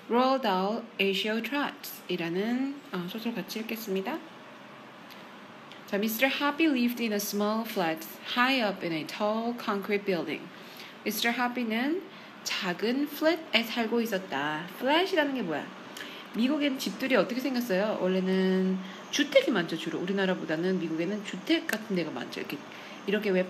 Roald Dahl Asia Tracts 이라는 소설 같이 읽겠습니다. 자, Mr. Happy lived in a small flat high up in a tall concrete building. Mr. Happy는 작은 flat에 살고 있었다. flat이라는 게 뭐야? 미국엔 집들이 어떻게 생겼어요? 원래는 주택이 많죠, 주로. 우리나라보다는 미국에는 주택 같은 데가 많죠. 이렇게 왜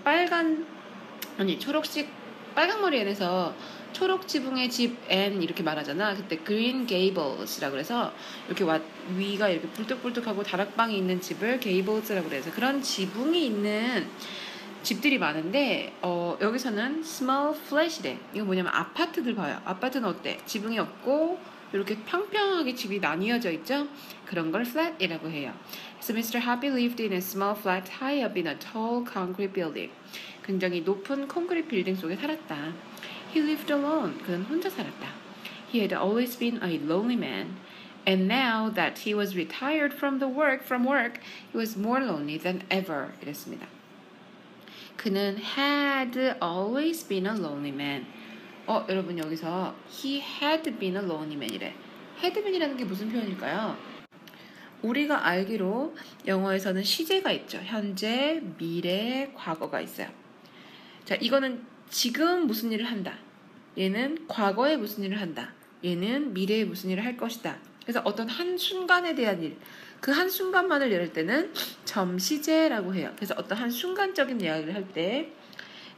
초록색, 빨강머리 앤에서 초록 지붕의 집 앤 이렇게 말하잖아. 그때 Green Gables라고 그래서 이렇게 위가 이렇게 불뚝불뚝하고 다락방이 있는 집을 Gables라고 그래서 그런 지붕이 있는 집들이 많은데 여기서는 small flat이래. 이거 뭐냐면 아파트들 봐요. 아파트는 어때? 지붕이 없고 이렇게 평평하게 집이 나뉘어져 있죠? 그런 걸 flat이라고 해요. So Mr. Happy lived in a small flat high up in a tall concrete building. 굉장히 높은 콘크리트 빌딩 속에 살았다. He lived alone. 그는 혼자 살았다. He had always been a lonely man. And now that he was retired from work, he was more lonely than ever. 이랬습니다. 그는 had always been a lonely man. 여러분 여기서 he had been a lonely man이래. had been이라는 게 무슨 표현일까요? 우리가 알기로 영어에서는 시제가 있죠. 현재, 미래, 과거가 있어요. 자, 이거는 지금 무슨 일을 한다. 얘는 과거에 무슨 일을 한다. 얘는 미래에 무슨 일을 할 것이다. 그래서 어떤 한 순간에 대한 일, 그 한 순간만을 열을 때는 점시제라고 해요. 그래서 어떤 한 순간적인 이야기를 할 때,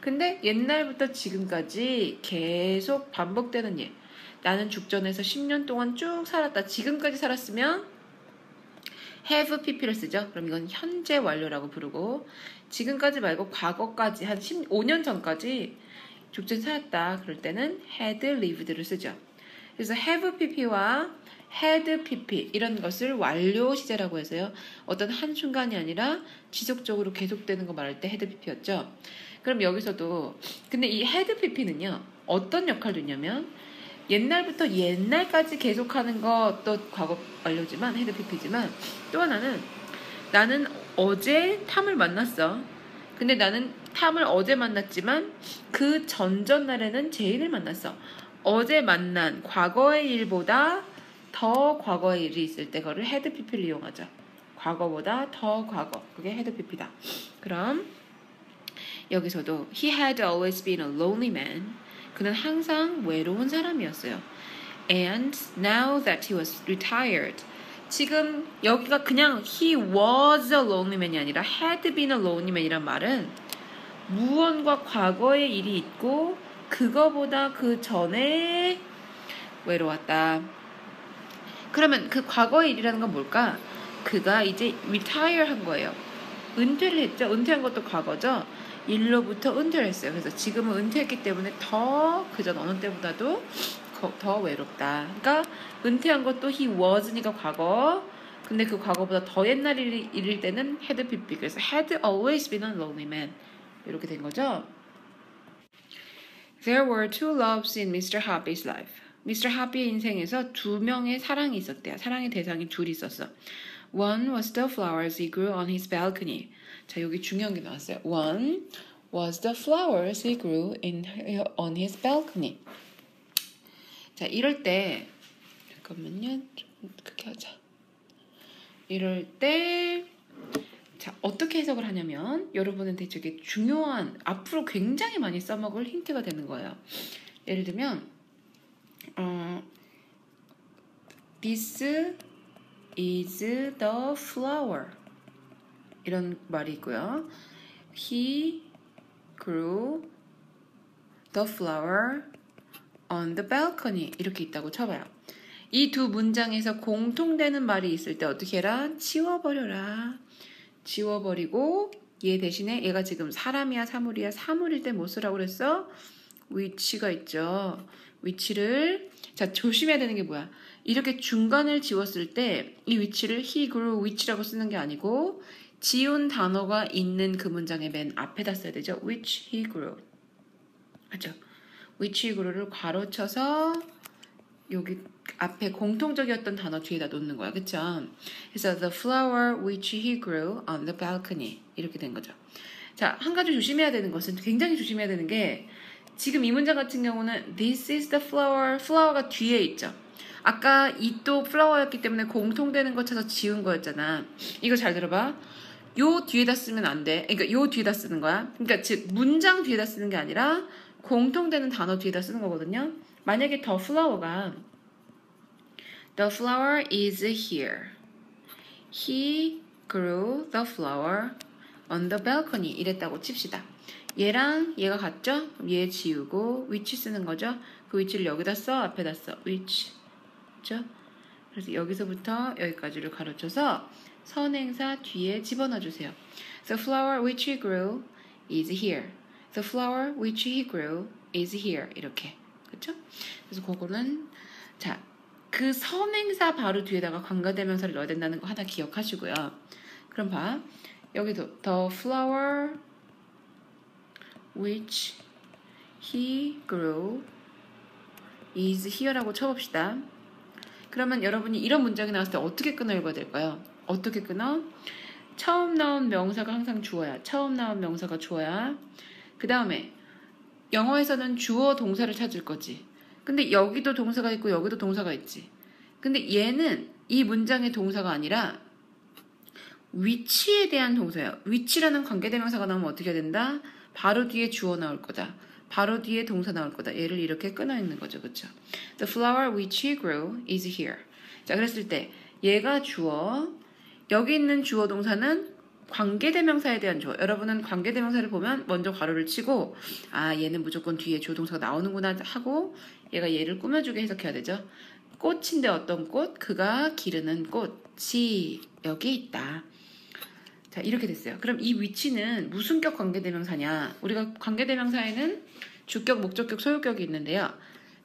근데 옛날부터 지금까지 계속 반복되는 일. 나는 죽전에서 10년 동안 쭉 살았다. 지금까지 살았으면 have pp를 쓰죠. 그럼 이건 현재 완료라고 부르고, 지금까지 말고 과거까지 한 15년 전까지 죽전 살았다. 그럴 때는 had lived를 쓰죠. 그래서 have pp와 had pp 이런 것을 완료 시제라고 해서요. 어떤 한순간이 아니라 지속적으로 계속되는 거 말할 때 had pp였죠. 그럼 여기서도 근데 이 had pp는요. 어떤 역할도 있냐면 옛날부터 옛날까지 계속하는 것도 과거 완료지만 had pp지만 또 하나는 나는 어제 탐을 만났어. 근데 나는 탐을 어제 만났지만 그 전전날에는 제인을 만났어. 어제 만난 과거의 일보다 더 과거의 일이 있을 때 그거를 had pp를 이용하죠. 과거보다 더 과거. 그게 had pp다. 그럼 여기서도 he had always been a lonely man. 그는 항상 외로운 사람이었어요. And now that he was retired. 지금 여기가 그냥 he was a lonely man이 아니라 had been a lonely man이란 말은 무언과 과거의 일이 있고 그거보다 그 전에 외로웠다. 그러면 그 과거의 일이라는 건 뭘까? 그가 이제 retire 한 거예요. 은퇴를 했죠. 은퇴한 것도 과거죠. 일로부터 은퇴를 했어요. 그래서 지금은 은퇴했기 때문에 더 그전 어느 때보다도 더 외롭다. 그러니까 은퇴한 것도 he was니까 과거. 근데 그 과거보다 더 옛날 일일 때는 had pp. 그래서 had always been a lonely man. 이렇게 된 거죠. There were two loves in Mr. Happy's life. Mr. Happy의 인생에서 두 명의 사랑이 있었대요. 사랑의 대상이 둘이 있었어. One was the flowers he grew on his balcony. 자, 여기 중요한 게 나왔어요. One was the flowers he grew on his balcony. 자, 이럴 때 잠깐만요. 좀 그렇게 하자. 이럴 때 자, 어떻게 해석을 하냐면 여러분한테 되게 중요한 앞으로 굉장히 많이 써먹을 힌트가 되는 거예요. 예를 들면 This is the flower 이런 말이 있고요. He grew the flower on the balcony 이렇게 있다고 쳐봐요. 이 두 문장에서 공통되는 말이 있을 때 어떻게 해라? 지워버려라. 지워버리고 얘 대신에 얘가 지금 사람이야 사물이야? 사물일 때 뭐 쓰라고 그랬어? 위치가 있죠. 위치를 자 조심해야 되는 게 뭐야? 이렇게 중간을 지웠을 때 이 위치를 he grew 위치라고 쓰는 게 아니고 지운 단어가 있는 그 문장의 맨 앞에다 써야 되죠. which he grew. 맞죠? which he grew를 괄호쳐서 여기 앞에 공통적이었던 단어 뒤에다 놓는 거야. 그쵸? 그래서 the flower which he grew on the balcony 이렇게 된 거죠. 자, 한 가지 조심해야 되는 것은 굉장히 조심해야 되는 게 지금 이 문장 같은 경우는 this is the flower flower가 뒤에 있죠. 아까 이또 플라워였기 때문에 공통되는 거 찾아서 지운 거였잖아. 이거 잘 들어봐. 요 뒤에다 쓰면 안 돼. 그러니까 요 뒤에다 쓰는 거야. 그러니까 즉 문장 뒤에다 쓰는 게 아니라 공통되는 단어 뒤에다 쓰는 거거든요. 만약에 the flower가 The flower is here. He grew the flower on the balcony. 이랬다고 칩시다. 얘랑 얘가 같죠? 그럼 얘 지우고 which 쓰는 거죠. 그 위치를 여기다 써, 앞에다 써. which. 그렇죠? 그래서 여기서부터 여기까지를 가로쳐서 선행사 뒤에 집어넣어 주세요. The flower which he grew is here. The flower which he grew is here. 이렇게. 그렇죠? 그래서 그거는 자, 그 선행사 바로 뒤에다가 관계대명사를 넣어야 된다는 거 하나 기억하시고요. 그럼 봐. 여기도 the flower which he grew is here라고 쳐봅시다. 그러면 여러분이 이런 문장이 나왔을 때 어떻게 끊어 읽어야 될까요? 어떻게 끊어? 처음 나온 명사가 항상 주어야. 처음 나온 명사가 주어야. 그 다음에 영어에서는 주어 동사를 찾을 거지. 근데 여기도 동사가 있고 여기도 동사가 있지. 근데 얘는 이 문장의 동사가 아니라 위치에 대한 동사야. 위치라는 관계대명사가 나오면 어떻게 해야 된다? 바로 뒤에 주어 나올 거다. 바로 뒤에 동사 나올 거다. 얘를 이렇게 끊어 있는 거죠. 그렇죠? The flower which he grew is here. 자, 그랬을 때 얘가 주어, 여기 있는 주어 동사는 관계대명사에 대한 주어. 여러분은 관계대명사를 보면 먼저 괄호를 치고 아, 얘는 무조건 뒤에 주어 동사가 나오는구나 하고 얘가 얘를 꾸며주게 해석해야 되죠. 꽃인데 어떤 꽃? 그가 기르는 꽃이 여기 있다. 자, 이렇게 됐어요. 그럼 이 위치는 무슨 격 관계대명사냐? 우리가 관계대명사에는 주격, 목적격, 소유격이 있는데요.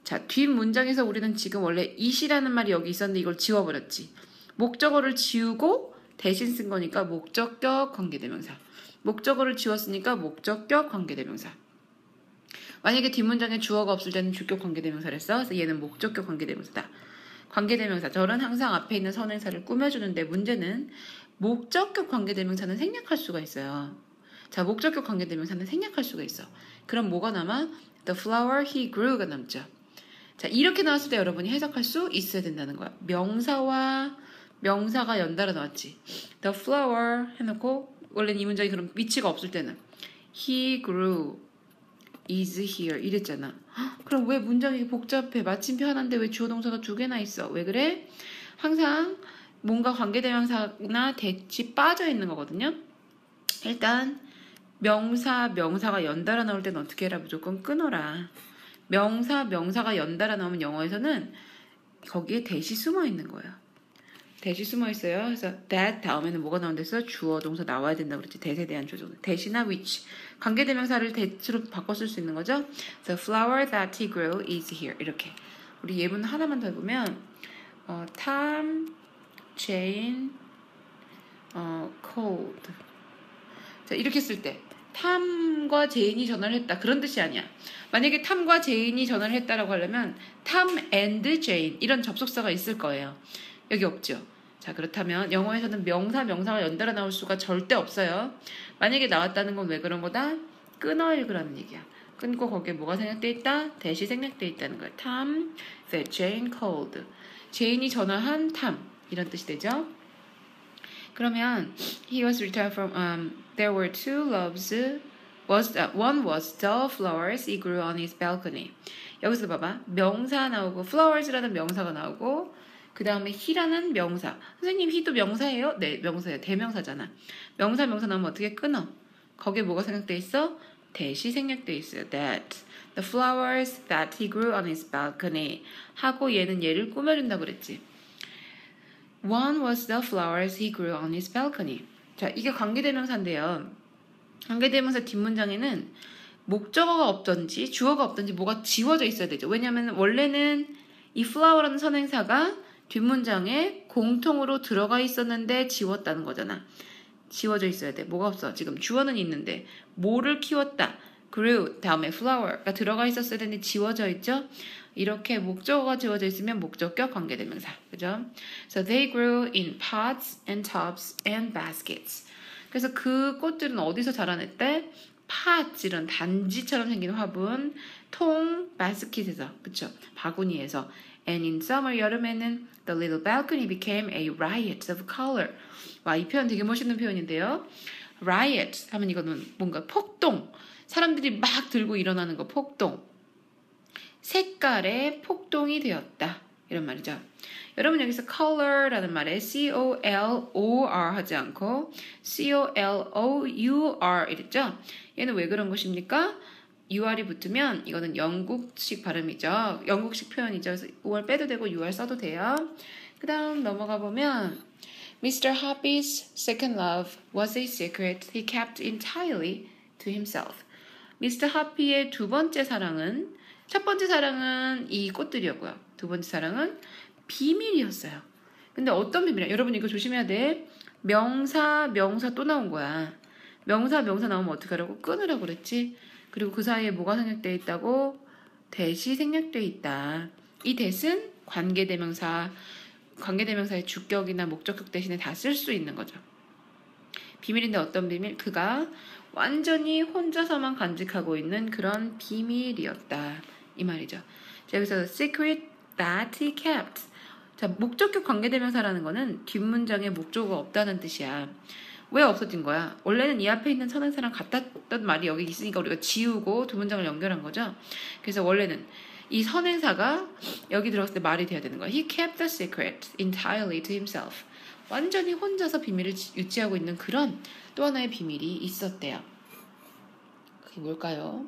자, 뒷 문장에서 우리는 지금 원래 it이라는 말이 여기 있었는데 이걸 지워버렸지. 목적어를 지우고 대신 쓴 거니까 목적격 관계대명사. 목적어를 지웠으니까 목적격 관계대명사. 만약에 뒷문장에 주어가 없을 때는 주격 관계대명사를 써. 그래서 얘는 목적격 관계대명사다. 관계대명사. 저는 항상 앞에 있는 선행사를 꾸며주는데 문제는 목적격 관계대명사는 생략할 수가 있어요. 자, 목적격 관계대명사는 생략할 수가 있어. 그럼 뭐가 남아? The flower he grew가 남죠. 자, 이렇게 나왔을 때 여러분이 해석할 수 있어야 된다는 거야. 명사와 명사가 연달아 나왔지. The flower 해놓고 원래는 이 문장이 그럼 위치가 없을 때는 he grew is here 이랬잖아. 헉, 그럼 왜 문장이 복잡해? 마침표 하나인데 왜 주어 동사가 두 개나 있어? 왜 그래? 항상 뭔가 관계대명사나 대치 빠져 있는 거거든요. 일단 명사가 연달아 나올 때는 어떻게 해라? 무조건 끊어라. 명사가 연달아 나오면 영어에서는 거기에 대시 숨어 있는 거예요. 대시 숨어 있어요. 그래서 that 다음에는 뭐가 나온댔어? 주어 동사 나와야 된다고 그랬지. that에 대한 조정. that이나 which. 관계대명사를 that으로 바꿔 쓸 수 있는 거죠. The flower that he grew is here. 이렇게. 우리 예문 하나만 더 해보면 Tom, Jane, called. 자, 이렇게 쓸 때 탐과 제인이 전화를 했다. 그런 뜻이 아니야. 만약에 탐과 제인이 전화를 했다라고 하려면 Tom and Jane 이런 접속사가 있을 거예요. 여기 없죠. 자, 그렇다면 영어에서는 명사가 연달아 나올 수가 절대 없어요. 만약에 나왔다는 건 왜 그런 거다? 끊어 읽으라는 얘기야. 끊고 거기에 뭐가 생략돼 있다? 대시 생략돼 있다는 거야. Tom that Jane called. 제인이 전화한 탐 이런 뜻이 되죠. 그러면 he was retired from there were two loves one was the flowers he grew on his balcony. 여기서 봐봐. 명사 나오고 flowers라는 명사가 나오고 그 다음에 he라는 명사. 선생님 he도 명사예요? 네, 명사예요. 대명사잖아. 명사 나오면 어떻게 끊어? 거기에 뭐가 생략돼 있어? that이 생략돼 있어요. that. The flowers that he grew on his balcony. 하고 얘는 얘를 꾸며준다고 그랬지. One was the flowers he grew on his balcony. 자, 이게 관계대명사인데요. 관계대명사 뒷문장에는 목적어가 없던지 주어가 없던지 뭐가 지워져 있어야 되죠. 왜냐하면 원래는 이 flower라는 선행사가 뒷문장에 공통으로 들어가 있었는데 지웠다는 거잖아. 지워져 있어야 돼. 뭐가 없어. 지금 주어는 있는데 뭐를 키웠다. grew 다음에 flower가 들어가 있었어야 되는데 지워져 있죠. 이렇게 목적어가 지워져 있으면 목적격 관계대명사. 그죠? So they grew in pots and tubs and baskets. 그래서 그 꽃들은 어디서 자라냈대? pots 이런 단지처럼 생긴 화분, 통 바스킷에서 그쵸 바구니에서 and in summer 여름에는 the little balcony became a riot of color. 와, 이 표현 되게 멋있는 표현인데요. riot 하면 이거는 뭔가 폭동. 사람들이 막 들고 일어나는 거 폭동. 색깔의 폭동이 되었다. 이런 말이죠. 여러분 여기서 color라는 말에 C-O-L-O-R 하지 않고 C-O-L-O-U-R 이랬죠? 얘는 왜 그런 것입니까? UR이 붙으면 이거는 영국식 발음이죠. 영국식 표현이죠. 그래서 OR 빼도 되고 UR 써도 돼요. 그 다음 넘어가 보면 Mr. Hoppy's second love was a secret he kept entirely to himself. Mr. Hoppy의 두 번째 사랑은 첫 번째 사랑은 이 꽃들이었고요. 두 번째 사랑은 비밀이었어요. 근데 어떤 비밀이야? 여러분 이거 조심해야 돼. 명사 또 나온 거야. 명사 나오면 어떡하라고? 끊으라고 그랬지? 그리고 그 사이에 뭐가 생략되어 있다고? 대시 생략되어 있다. 이 대신 관계대명사의 주격이나 목적격 대신에 다 쓸 수 있는 거죠. 비밀인데 어떤 비밀? 그가 완전히 혼자서만 간직하고 있는 그런 비밀이었다. 이 말이죠. 자, 여기서 secret that he kept. 자, 목적격 관계대명사라는 거는 뒷문장에 목적어가 없다는 뜻이야. 왜 없어진 거야? 원래는 이 앞에 있는 선행사랑 같았던 말이 여기 있으니까 우리가 지우고 두 문장을 연결한 거죠. 그래서 원래는 이 선행사가 여기 들어갔을 때 말이 돼야 되는 거야. He kept the secret entirely to himself. 완전히 혼자서 비밀을 유지하고 있는 그런 또 하나의 비밀이 있었대요. 그게 뭘까요?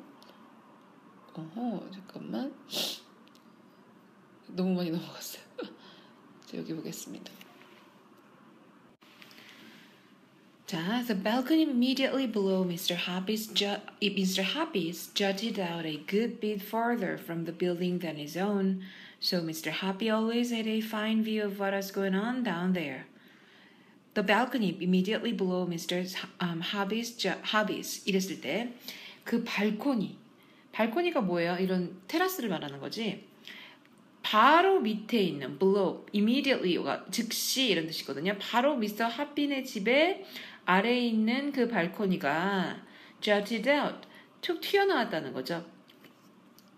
잠깐만. 너무 많이 넘어갔어요. 자, 여기 보겠습니다. 자, the balcony immediately below Mr. Hoppy's jutted out a good bit farther from the building than his own, so Mr. Hoppy always had a fine view of what was going on down there. The balcony immediately below Mr. Hoppy's 이랬을 때 그 발코니가 뭐예요? 이런 테라스를 말하는 거지. 바로 밑에 있는 below, immediately가 즉시 이런 뜻이거든요. 바로 미스터 하빈의 집에 아래에 있는 그 발코니가 jutted out, 툭 튀어나왔다는 거죠.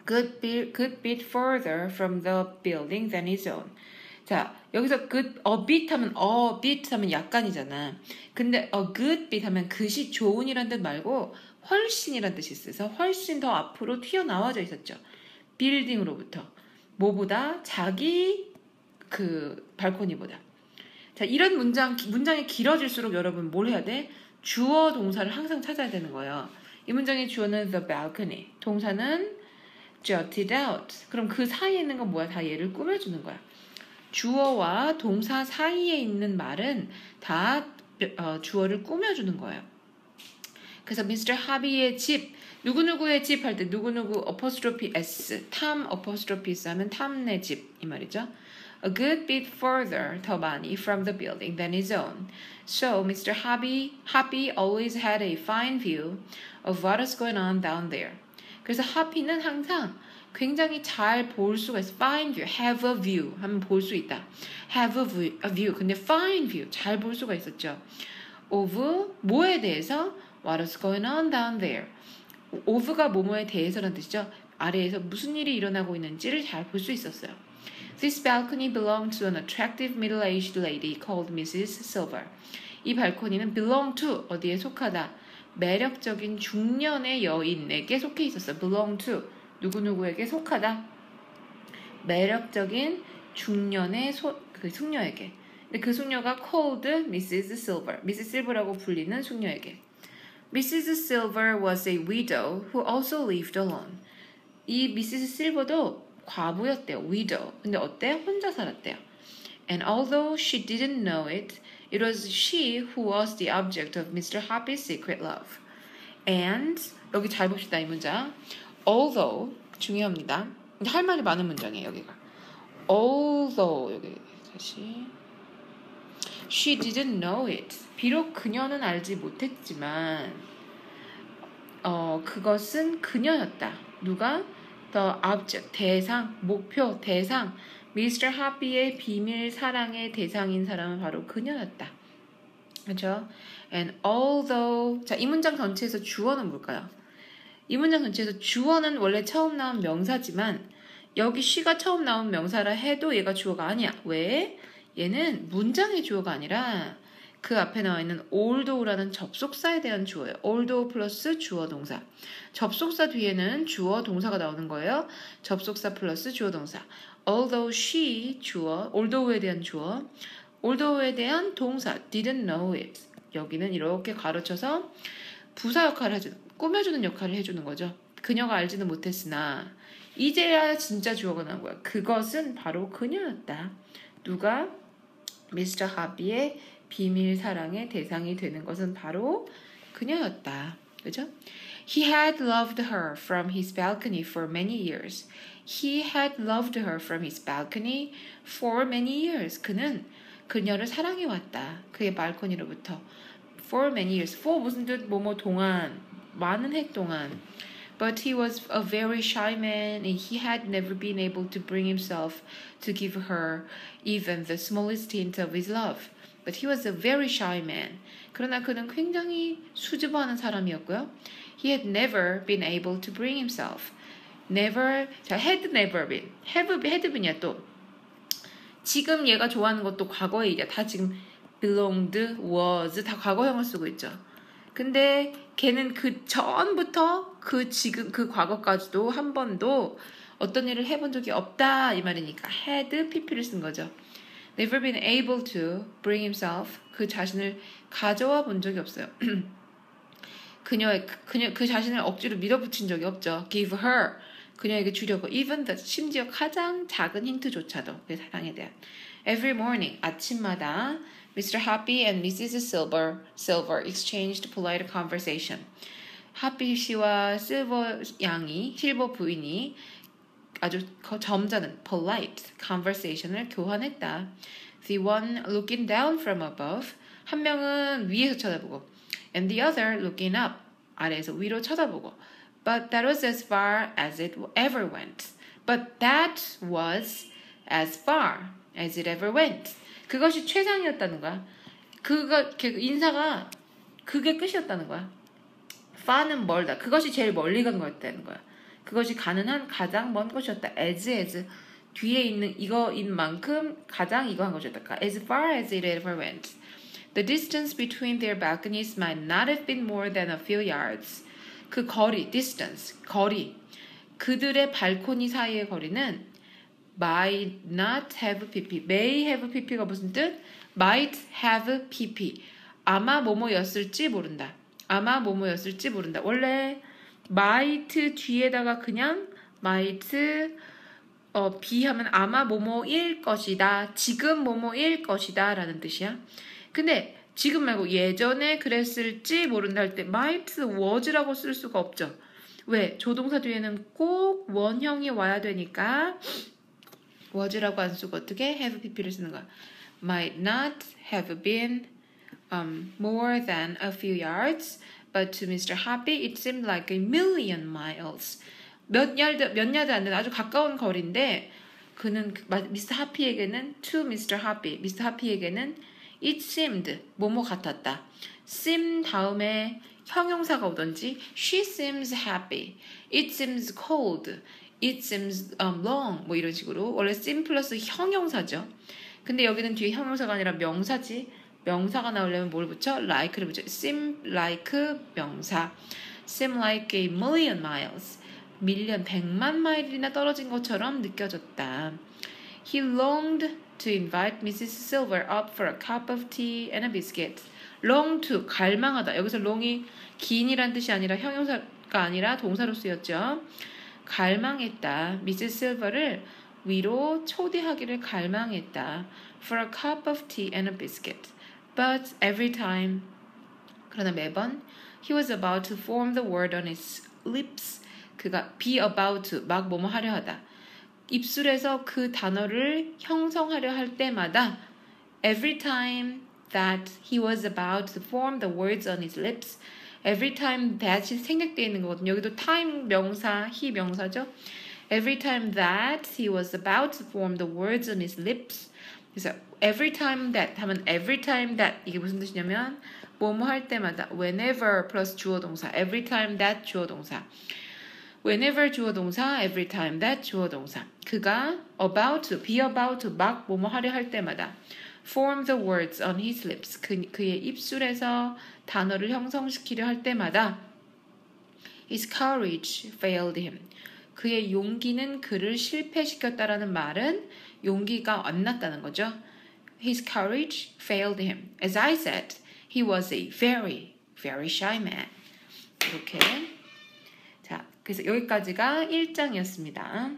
Good bit further from the building than his own. 자, 여기서 a bit 하면 약간이잖아. 근데 a good bit 하면 그시 좋은이란 뜻 말고 훨씬이란 뜻이 있어요. 그래서 훨씬 더 앞으로 튀어나와져 있었죠. 빌딩으로부터. 뭐보다? 자기 그 발코니보다. 자, 이런 문장이 길어질수록 여러분 뭘 해야 돼? 주어 동사를 항상 찾아야 되는 거예요. 이 문장의 주어는 the balcony. 동사는 jutted out. 그럼 그 사이에 있는 건 뭐야? 다 얘를 꾸며주는 거야. 주어와 동사 사이에 있는 말은 다 주어를 꾸며주는 거예요. 그래서 Mr. Hobby의 집, 누구누구의 집 할 때 누구누구 apostrophe s, 탐 apostrophe s 하면 탐내 집 이 말이죠. A good bit further, 더 많이 from the building than his own. So Mr. Hoppy always had a fine view of what was going on down there. 그래서 하피는 항상 굉장히 잘 볼 수가 있어. Fine view, have a view 하면 볼 수 있다. Have a view, 근데 fine view, 잘 볼 수가 있었죠. Of 뭐에 대해서? What was going on down there? of가 뭐뭐에 대해서라는 뜻이죠. 아래에서 무슨 일이 일어나고 있는지를 잘 볼 수 있었어요. This balcony belonged to an attractive middle-aged lady called Mrs. Silver. 이 발코니는 belong to, 어디에 속하다. 매력적인 중년의 여인에게 속해 있었어요. belong to, 누구누구에게 속하다. 매력적인 중년의 그 숙녀에게. 근데 그 숙녀가 called Mrs. Silver, Mrs. Silver라고 불리는 숙녀에게. Mrs. Silver was a widow who also lived alone. 이 Mrs. Silver도 과부였대요. widow. 근데 어때? 혼자 살았대요. And although she didn't know it, it was she who was the object of Mr. Hoppy's secret love. And 여기 잘 봅시다. 이 문장. Although 중요합니다. 할 말이 많은 문장이에요. 여기가. Although 여기 다시 She didn't know it. 비록 그녀는 알지 못했지만 그것은 그녀였다. 누가? The object, 대상, 목표, 대상. Mr. Hoppy의 비밀 사랑의 대상인 사람은 바로 그녀였다. 그렇죠? And although 자, 이 문장 전체에서 주어는 뭘까요? 이 문장 전체에서 주어는 원래 처음 나온 명사지만 여기 she가 처음 나온 명사라 해도 얘가 주어가 아니야. 왜? 얘는 문장의 주어가 아니라 그 앞에 나와 있는 although라는 접속사에 대한 주어예요. although 플러스 주어 동사. 접속사 뒤에는 주어 동사가 나오는 거예요. 접속사 플러스 주어 동사. although she 주어, although에 대한 주어, although에 대한 동사 didn't know it. 여기는 이렇게 가로쳐서 부사 역할을 해주는, 꾸며주는 역할을 해주는 거죠. 그녀가 알지는 못했으나 이제야 진짜 주어가 나온 거야. 그것은 바로 그녀였다. 누가? 미스터 하비의 비밀 사랑의 대상이 되는 것은 바로 그녀였다. 그죠? He had loved her from his balcony for many years. He had loved her from his balcony for many years. 그는 그녀를 사랑해왔다. 그의 발코니로부터. For many years. For 무슨 뜻? 뭐뭐 동안. 많은 해 동안. But he was a very shy man and he had never been able to bring himself to give her even the smallest hint of his love. But he was a very shy man. 그러나 그는 굉장히 수줍어하는 사람이었고요. He had never been able to bring himself. Never, 자, had never been. had been이야 또. 지금 얘가 좋아하는 것도 과거의 일이야. 다 지금 belonged, was 다 과거형을 쓰고 있죠. 근데 걔는 그 전부터 그 지금 그 과거까지도 한 번도 어떤 일을 해본 적이 없다 이 말이니까 had pp를 쓴 거죠. Never been able to bring himself 그 자신을 가져와 본 적이 없어요. 그 자신을 억지로 밀어붙인 적이 없죠. Give her 그녀에게 주려고 even the 심지어 가장 작은 힌트조차도 그 사랑에 대한 Every morning 아침마다 Mr. Happy and Mrs. Silver exchanged polite conversation. 하피 씨와 실버 부인이 아주 점잖은 polite conversation을 교환했다. The one looking down from above 한 명은 위에서 쳐다보고 and the other looking up 아래에서 위로 쳐다보고 But that was as far as it ever went. But that was as far as it ever went. 그것이 최상이었다는 거야. 인사가 그게 끝이었다는 거야. far는 멀다. 그것이 제일 멀리 간 거였다는 거야. 그것이 가능한 가장 먼 것이었다. as 뒤에 있는 이거인 만큼 가장 이거 한 것이었다. As far as it ever went. The distance between their balconies might not have been more than a few yards. 그 거리, distance, 거리. 그들의 발코니 사이의 거리는 might not have pp. may have pp가 무슨 뜻? might have pp. 아마 뭐뭐였을지 모른다. 아마 뭐뭐였을지 모른다. 원래 might 뒤에다가 그냥 might be 하면 아마 뭐뭐일 것이다. 지금 뭐뭐일 것이다 라는 뜻이야. 근데 지금 말고 예전에 그랬을지 모른다 할 때 might was라고 쓸 수가 없죠. 왜? 조동사 뒤에는 꼭 원형이 와야 되니까 was라고 안 쓰고 어떻게 have pp를 쓰는 거야. Might not have been more than a few yards, but to Mr. Happy it seemed like a million miles. 몇 야드 안 되는 아주 가까운 거리인데 그는 미스터 하피에게는 to Mr. Happy, 미스터 하피에게는 it seemed 뭐뭐 같았다. seem 다음에 형용사가 오던지 she seems happy, it seems cold, it seems long 뭐 이런 식으로 원래 seem 플러스 형용사죠. 근데 여기는 뒤에 형용사가 아니라 명사지. 명사가 나오려면 뭘 붙여? like를 붙여. seem like 명사. seem like a million miles. 밀리언 100만 마일이나 떨어진 것처럼 느껴졌다. He longed to invite Mrs. Silver up for a cup of tea and a biscuit. long to 갈망하다. 여기서 long이 긴이란 뜻이 아니라 형용사가 아니라 동사로 쓰였죠. 갈망했다. 미스 실버를 위로 초대하기를 갈망했다. For a cup of tea and a biscuit. But every time 그러나 매번 he was about to form the word on his lips. 그가 be about to 막 뭐뭐 하려 하다. 입술에서 그 단어를 형성하려 할 때마다 every time that he was about to form the words on his lips. Every time that이 생략되어 있는 거거든요. 여기도 time 명사, he 명사죠. Every time that he was about to form the words on his lips. 그래서 every time that 하면 every time that 이게 무슨 뜻이냐면 뭐뭐 할 때마다 whenever 플러스 주어 동사 every time that 주어 동사 whenever 주어 동사 every time that 주어 동사 그가 about to be about to 막 뭐뭐 하려 할 때마다 form the words on his lips 그의 입술에서 단어를 형성시키려 할 때마다 his courage failed him 그의 용기는 그를 실패시켰다라는 말은 용기가 안 났다는 거죠. His courage failed him. As I said, he was a very, very shy man. 이렇게. 자, 그래서 여기까지가 1장이었습니다.